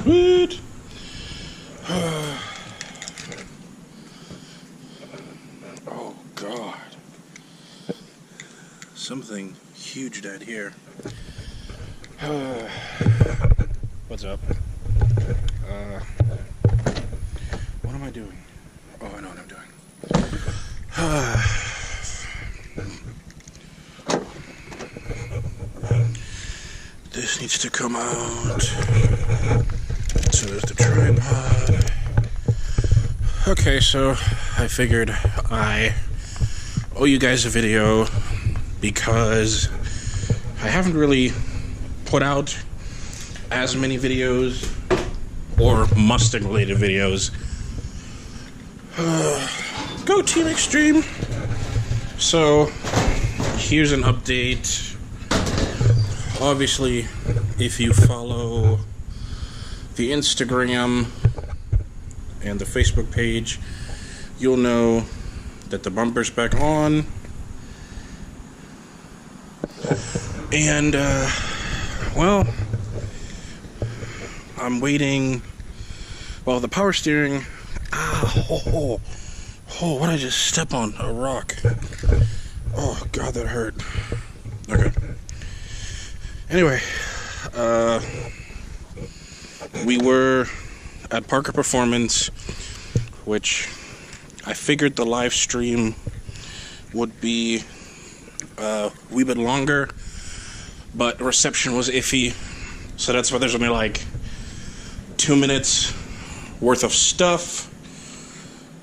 Sweet. Oh God. Something huge dead here. What's up? What am I doing? Oh, I know what I'm doing. This needs to come out. So there's the tripod. Okay, so I figured I owe you guys a video because I haven't really put out as many videos or Mustang related videos. Go Team Extreme! So here's an update. Obviously, if you follow the Instagram and the Facebook page, you'll know that the bumper's back on. And, well, I'm waiting. Well, the power steering. Oh, what did I just step on? A rock. Oh, God, that hurt. Okay. Anyway, we were at Parker Performance, which I figured the live stream would be a wee bit longer, but reception was iffy, so that's why there's only like 2 minutes worth of stuff.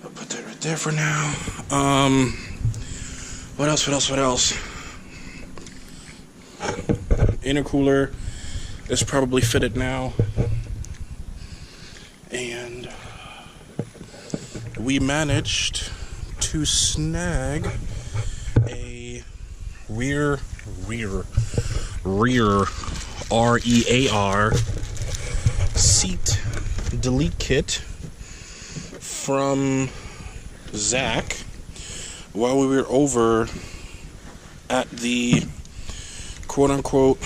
I'll put that right there for now. What else? Intercooler is probably fitted now, and we managed to snag a rear REAR seat delete kit from Zach while we were over at the quote-unquote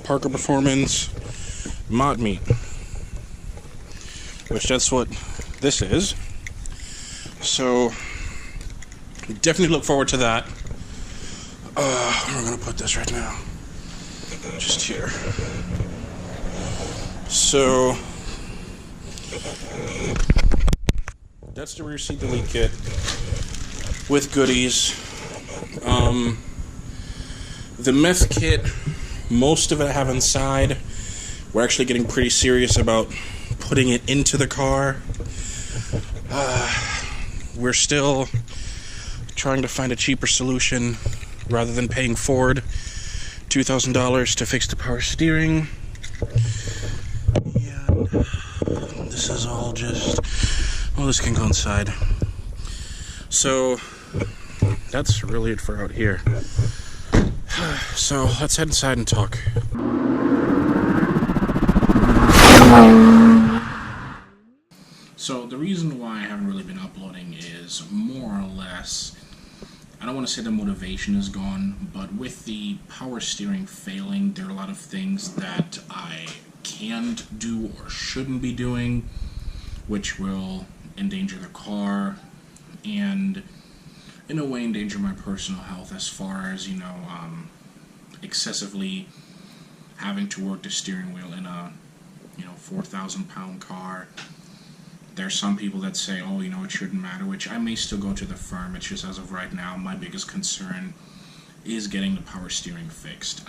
Parker Performance mod meet, which that's what this is. So definitely look forward to that. We're gonna put this right now, just here. So that's the rear seat delete kit with goodies. The meth kit, most of it I have inside. We're actually getting pretty serious about putting it into the car. We're still trying to find a cheaper solution rather than paying Ford $2,000 to fix the power steering. And this is all just... well, this can go inside. So that's really it for out here. So let's head inside and talk. So the reason why I haven't really been uploading is more or less, I don't want to say the motivation is gone, but with the power steering failing, there are a lot of things that I can't do or shouldn't be doing, which will endanger the car and in a way endanger my personal health, as far as, excessively having to work the steering wheel in a 4,000-pound car. There's some people that say, oh, it shouldn't matter, which I may still go to the firm. It's just, as of right now, my biggest concern is getting the power steering fixed.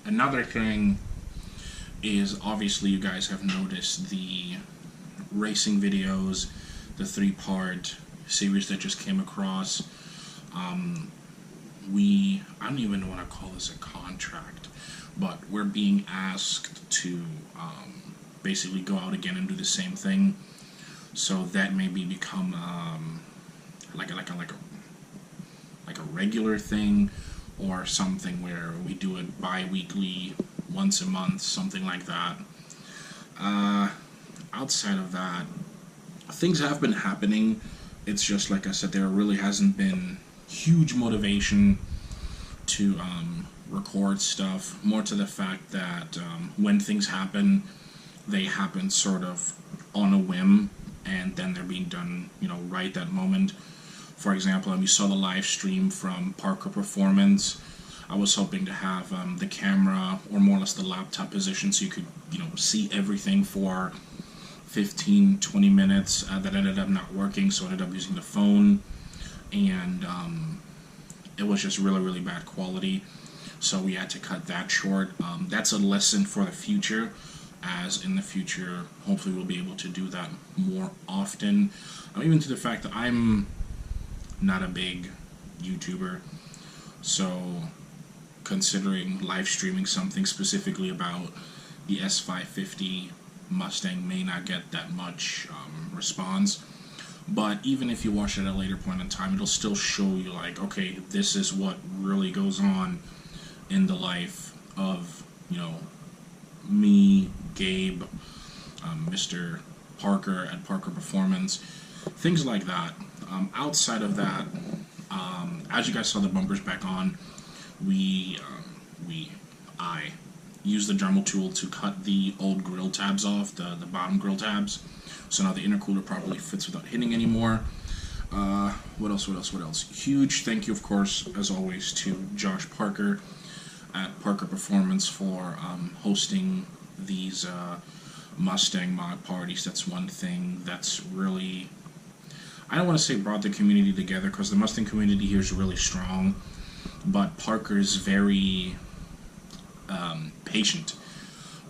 Another thing is, obviously you guys have noticed the racing videos, the 3-part series that just came across. I don't even want to call this a contract, but we're being asked to basically go out again and do the same thing. So that maybe become like a regular thing, or something where we do it bi-weekly, once a month, something like that. Outside of that, things have been happening. It's just, like I said, there really hasn't been huge motivation to record stuff. More to the fact that when things happen, they happen sort of on a whim, and then they're being done, right that moment. For example, you saw the live stream from Parker Performance. I was hoping to have the camera, or more or less the laptop position, so you could, see everything for 15-20 minutes. That ended up not working, so I ended up using the phone, and it was just really, really bad quality. So we had to cut that short. That's a lesson for the future, as in the future, hopefully we'll be able to do that more often. Even to the fact that I'm not a big YouTuber, so considering live streaming something specifically about the S550 Mustang may not get that much response. But even if you watch it at a later point in time, it'll still show you, like, okay, this is what really goes on in the life of, me, Gabe, Mr. Parker at Parker Performance, things like that. Outside of that, as you guys saw the bumpers back on, I used the Dremel tool to cut the old grill tabs off, the bottom grill tabs, so now the intercooler properly fits without hitting anymore. What else? Huge thank you, of course, as always, to Josh Parker at Parker Performance for hosting these Mustang mod parties. That's one thing that's really, I don't want to say brought the community together, because the Mustang community here is really strong, but Parker's very patient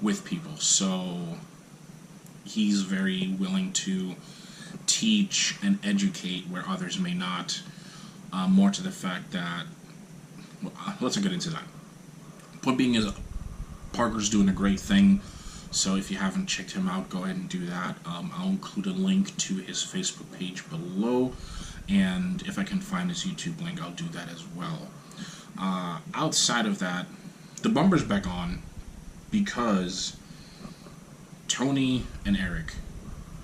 with people, so he's very willing to teach and educate where others may not. More to the fact that, well, let's not get into that. Point being is, Parker's doing a great thing, so if you haven't checked him out, go ahead and do that. I'll include a link to his Facebook page below, and if I can find his YouTube link, I'll do that as well. Outside of that, the bumper's back on because Tony and Eric,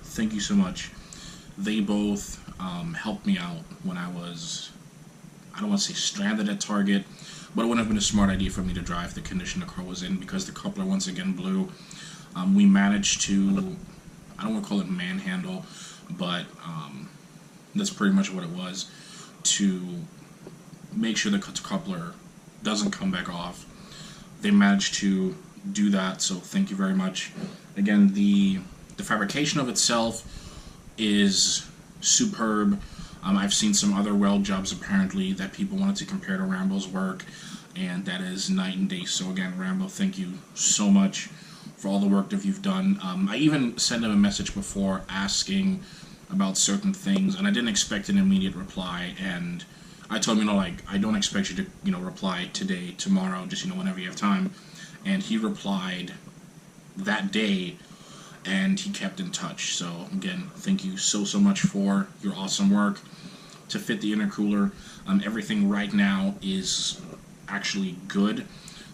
thank you so much. They both helped me out when I was, I don't want to say stranded at Target, but it wouldn't have been a smart idea for me to drive the condition the car was in, because the coupler once again blew. We managed to, I don't want to call it manhandle, but that's pretty much what it was, to make sure the coupler doesn't come back off. They managed to do that, so thank you very much. Again, the fabrication of itself is superb. I've seen some other weld jobs apparently that people wanted to compare to Rambo's work, and that is night and day. So again, Rambo, thank you so much for all the work that you've done. I even sent him a message before asking about certain things, and I didn't expect an immediate reply, and I told him, I don't expect you to, reply today, tomorrow, just, whenever you have time. And he replied that day, and he kept in touch. So again, thank you so much for your awesome work to fit the intercooler. Everything right now is actually good.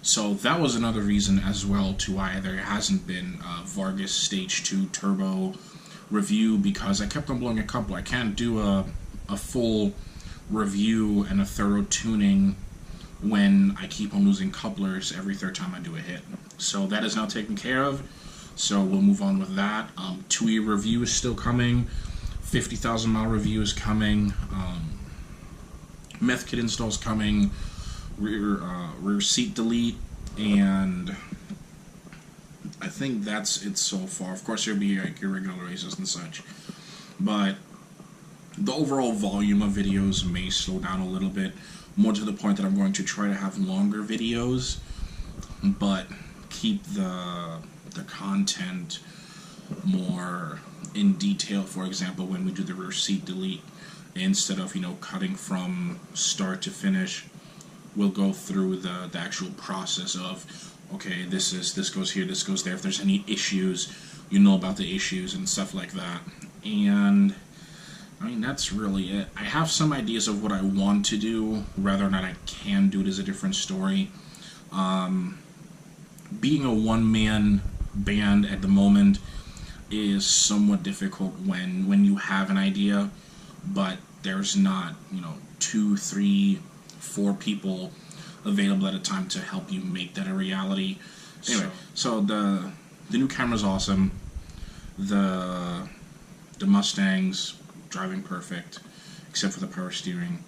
So that was another reason as well to why there hasn't been a Vargas Stage 2 Turbo review, because I kept on blowing a coupler. I can't do a full review and a thorough tuning when I keep on losing couplers every third time I do a hit. So that is now taken care of, so we'll move on with that. Two-year review is still coming, 50,000 mile review is coming, meth kit install is coming, rear seat delete, and I think that's it so far. Of course, there'll be like irregular races and such, but the overall volume of videos may slow down a little bit, more to the point that I'm going to try to have longer videos, but keep the content more in detail. For example, when we do the rear seat delete, instead of cutting from start to finish, we'll go through the actual process of, okay, this goes here, this goes there. If there's any issues, about the issues and stuff like that. And that's really it. I have some ideas of what I want to do. Whether or not I can do it is a different story. Being a one-man band at the moment is somewhat difficult when you have an idea, but there's not, 2, 3, 4 people available at a time to help you make that a reality. Anyway, so the the new camera's awesome. The Mustang's driving perfect, except for the power steering.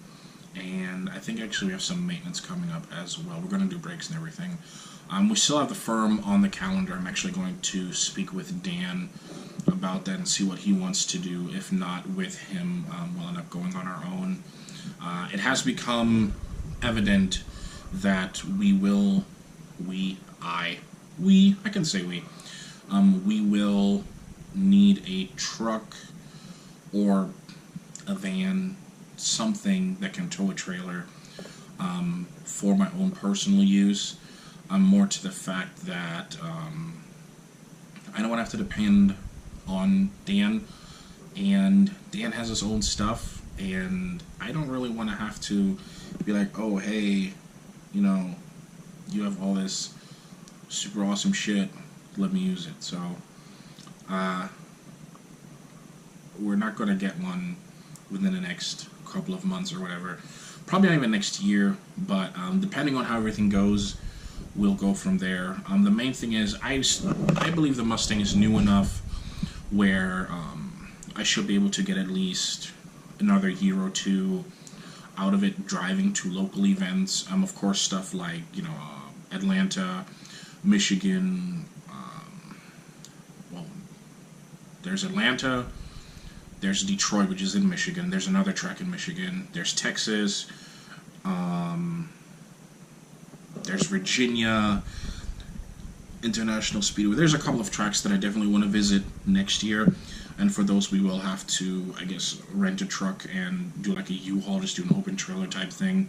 And I think actually we have some maintenance coming up as well. We're going to do brakes and everything. We still have the firm on the calendar. I'm actually going to speak with Dan about that and see what he wants to do. If not with him, we'll end up going on our own. It has become evident that we will need a truck or a van, something that can tow a trailer for my own personal use. I'm more to the fact that I don't want to have to depend on Dan, and Dan has his own stuff, and I don't really want to have to be like, oh, hey, you know, you have all this super awesome shit, let me use it. So we're not going to get one within the next couple of months or whatever. Probably not even next year, but depending on how everything goes, we'll go from there. The main thing is, I believe the Mustang is new enough where I should be able to get at least another year or two out of it driving to local events. Of course, stuff like, you know, Atlanta, Michigan. Well, there's Atlanta. There's Detroit, which is in Michigan. There's another track in Michigan. There's Texas. There's Virginia International Speedway. There's a couple of tracks that I definitely want to visit next year. And for those, we will have to, I guess, rent a truck and do like a U-Haul, just do an open trailer type thing.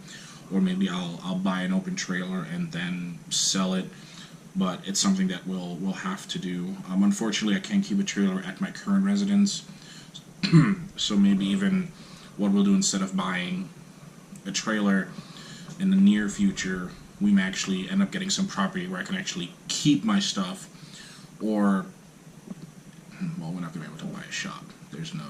Or maybe I'll buy an open trailer and then sell it. But it's something that we'll have to do. Unfortunately, I can't keep a trailer at my current residence. So maybe even what we'll do, instead of buying a trailer in the near future, we may actually end up getting some property where I can actually keep my stuff. Or, well, we're not going to be able to buy a shop. There's no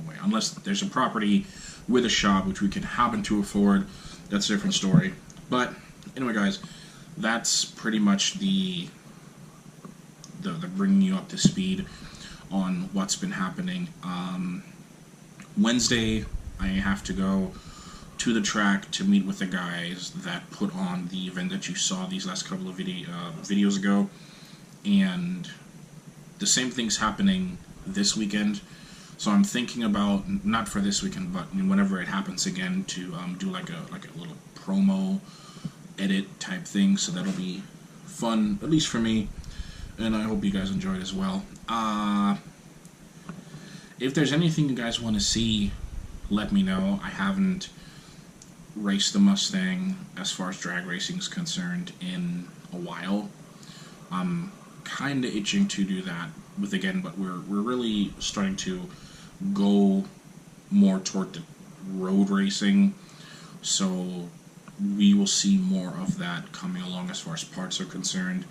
way. Unless there's a property with a shop, which we can happen to afford. That's a different story. But anyway, guys, that's pretty much the bringing you up to speed on what's been happening. Wednesday, I have to go to the track to meet with the guys that put on the event that you saw these last couple of videos ago, and the same thing's happening this weekend. So I'm thinking about, not for this weekend, but whenever it happens again, to do like a little promo edit type thing. So that'll be fun, at least for me, and I hope you guys enjoy it as well. If there's anything you guys want to see, let me know. I haven't raced the Mustang as far as drag racing is concerned in a while. I'm kind of itching to do that but we're really starting to go more toward the road racing, so we will see more of that coming along as far as parts are concerned.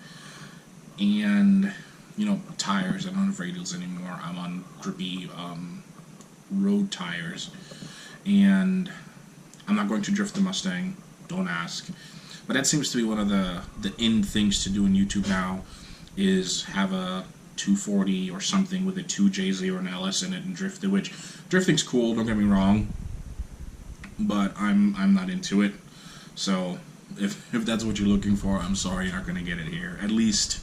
And, you know, tires, I don't have radials anymore. I'm on grippy road tires, and I'm not going to drift the Mustang, don't ask. But that seems to be one of the in things to do in YouTube now, is have a 240 or something with a 2JZ or an LS in it and drift it, which drifting's cool, don't get me wrong, but I'm not into it. So if that's what you're looking for, I'm sorry, you're not going to get it here. At least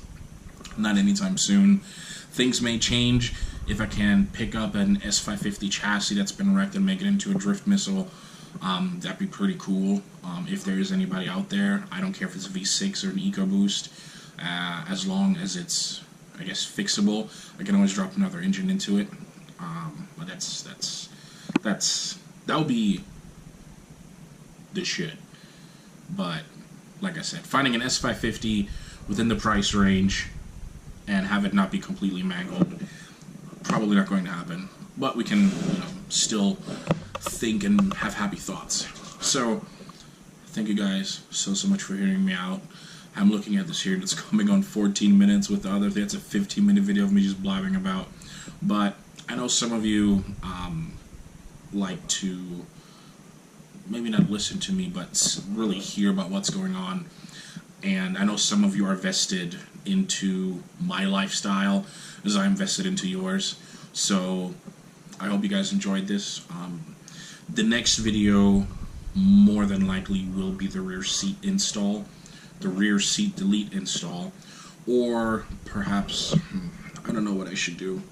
not anytime soon. Things may change. If I can pick up an S550 chassis that's been wrecked and make it into a drift missile, that'd be pretty cool. If there is anybody out there, I don't care if it's a V6 or an Ecoboost, as long as it's, I guess, fixable. I can always drop another engine into it. But that'll be the shit. But like I said, finding an S550 within the price range and have it not be completely mangled, probably not going to happen. But we can, still think and have happy thoughts. So thank you guys so much for hearing me out. I'm looking at this here, and it's coming on 14 minutes. With the other thing, it's a 15-minute video of me just blabbing about. But I know some of you like to maybe not listen to me, but really hear about what's going on. And I know some of you are vested into my lifestyle as I invested into yours. So I hope you guys enjoyed this. The next video more than likely will be the rear seat install, the rear seat delete install, or perhaps, I don't know what I should do.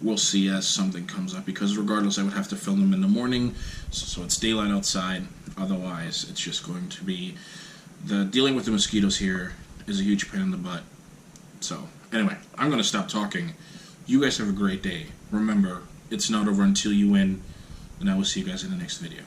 We'll see as something comes up, because regardless I would have to film them in the morning, so it's daylight outside. Otherwise it's just going to be, dealing with the mosquitoes here is a huge pain in the butt. So anyway, I'm going to stop talking. You guys have a great day. Remember, it's not over until you win, and I will see you guys in the next video.